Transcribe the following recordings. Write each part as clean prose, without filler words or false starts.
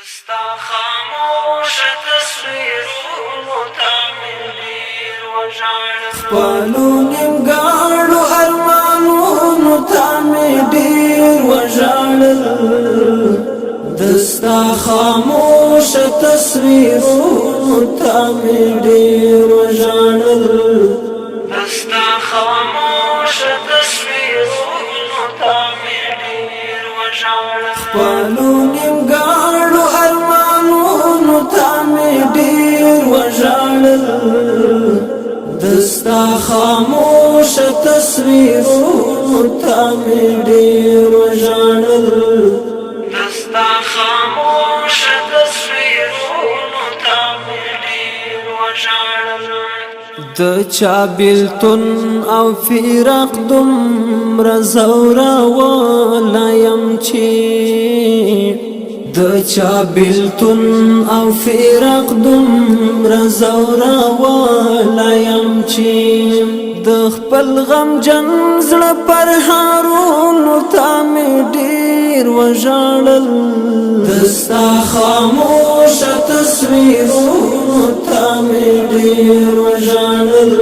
دستا خاموش تصویرونو تا مې ډېر وژړل خپلو نیمګړو ارمانونو ته مې ډېر وژړل دستا خاموش تصویرونو ته مې ډېر وژړل دستا خاموش تصویرونو تا مې ډېر وژړل خپلو نیمګړو ارمانونو ته مې ډېر وژړل دستا خاموش تصویرونو ته مې ډېر وژړل دستا خاموش تصویرونو تا مې ډېر وژړل د چا بیلتون او فراق دومره زورولی یم چې د چا بیلتون او فراق دومره زورولی یم چې د خپل غمجن زړه پر هارونو ته مې ډېر وژړل دستا خاموش تصویرونو ته مې ډېر وژړل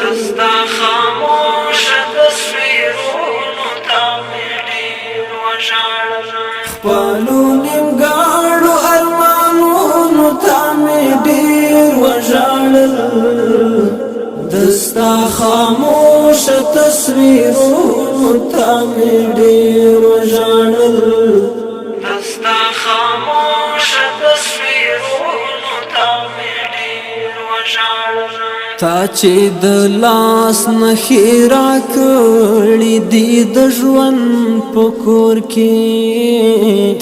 دستا خاموش تصویرونو تا مې ډېر وژړل خپلو نیمګړو ارمانونو ته مې ډېر وژړل دستا خاموش تصویرونو ته مې ډېر وژړل دستا خاموش تصویرونو تا مې ډېر وژړل تا چې د لاس نښې راکړې دي د ژوند په کور کې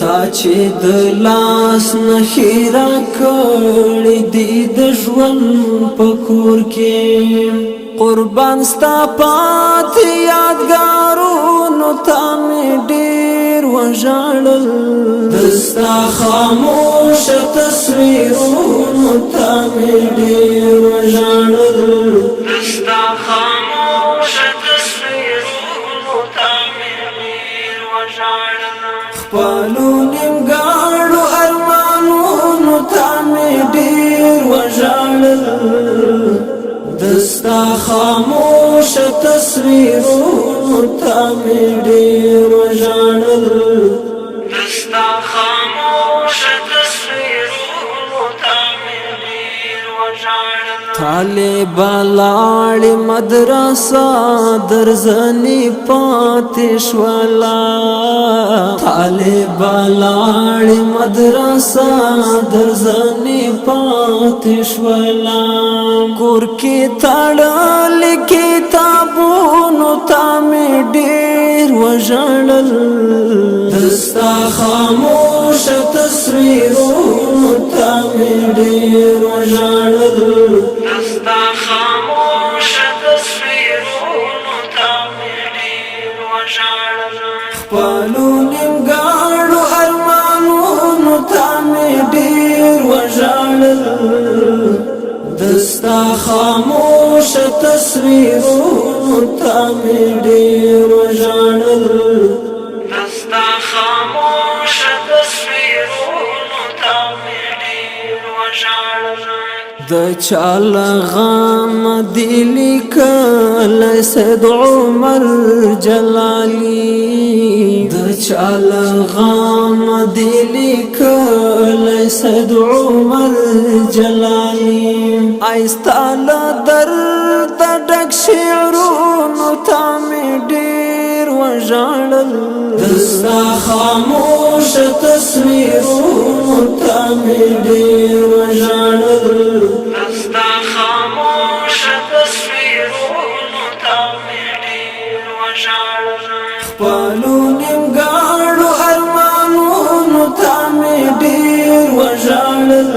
تا چې د لاس نښې راکړې دي د ژوند په کور کې قربان ستا پاتې یادګارونو ته مې ډېر وژړل دستا خاموش تصویرونو ته مې ډېر وژړل دستا خاموش تصویرونو تا مې ډېر وژړل خپلو نیمګړو ارمانونو ته مې ډېر وژړل دستا خاموش تصویرونو ته مې ډېر وژړل دستا خاموش تصویرونو تا مې ډېر وژړل طالب لاړې مدرسه درځنې پاتې شوله طالب لاړې مدرسه درځنې پاتې شوله کور کې تړلې کتابونو ته مې ډېر وژړل دستا خاموش تصویرونو ته مې ډېر وژړل دستا خاموش تصویرونو تا مې ډېر وژړل خپلو نیمګړو ارمانونو ته مې ډېر وژړل دستا خاموش تصویرونو ته مې ډېر وژړل دستا خاموش تصویرونو تا مې ډېر وژړل د چا لغم دی لیکلی سید عمر جلالی د چا لغم دی لیکلی سید عمر جلالی آیستا له درد ډک شعرونو ته مې ډېر وژړل دستا خاموش تصویرونو ته مې ډېر وژړل دستا خاموش تصویرونو تا مې ډېر وژړل خپلو نیمګړو ارمانونو ته مې ډېر وژړل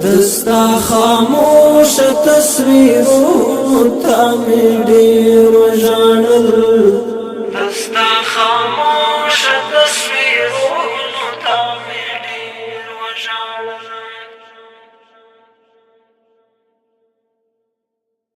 دستا خاموش تصویرونو ته مې ډېر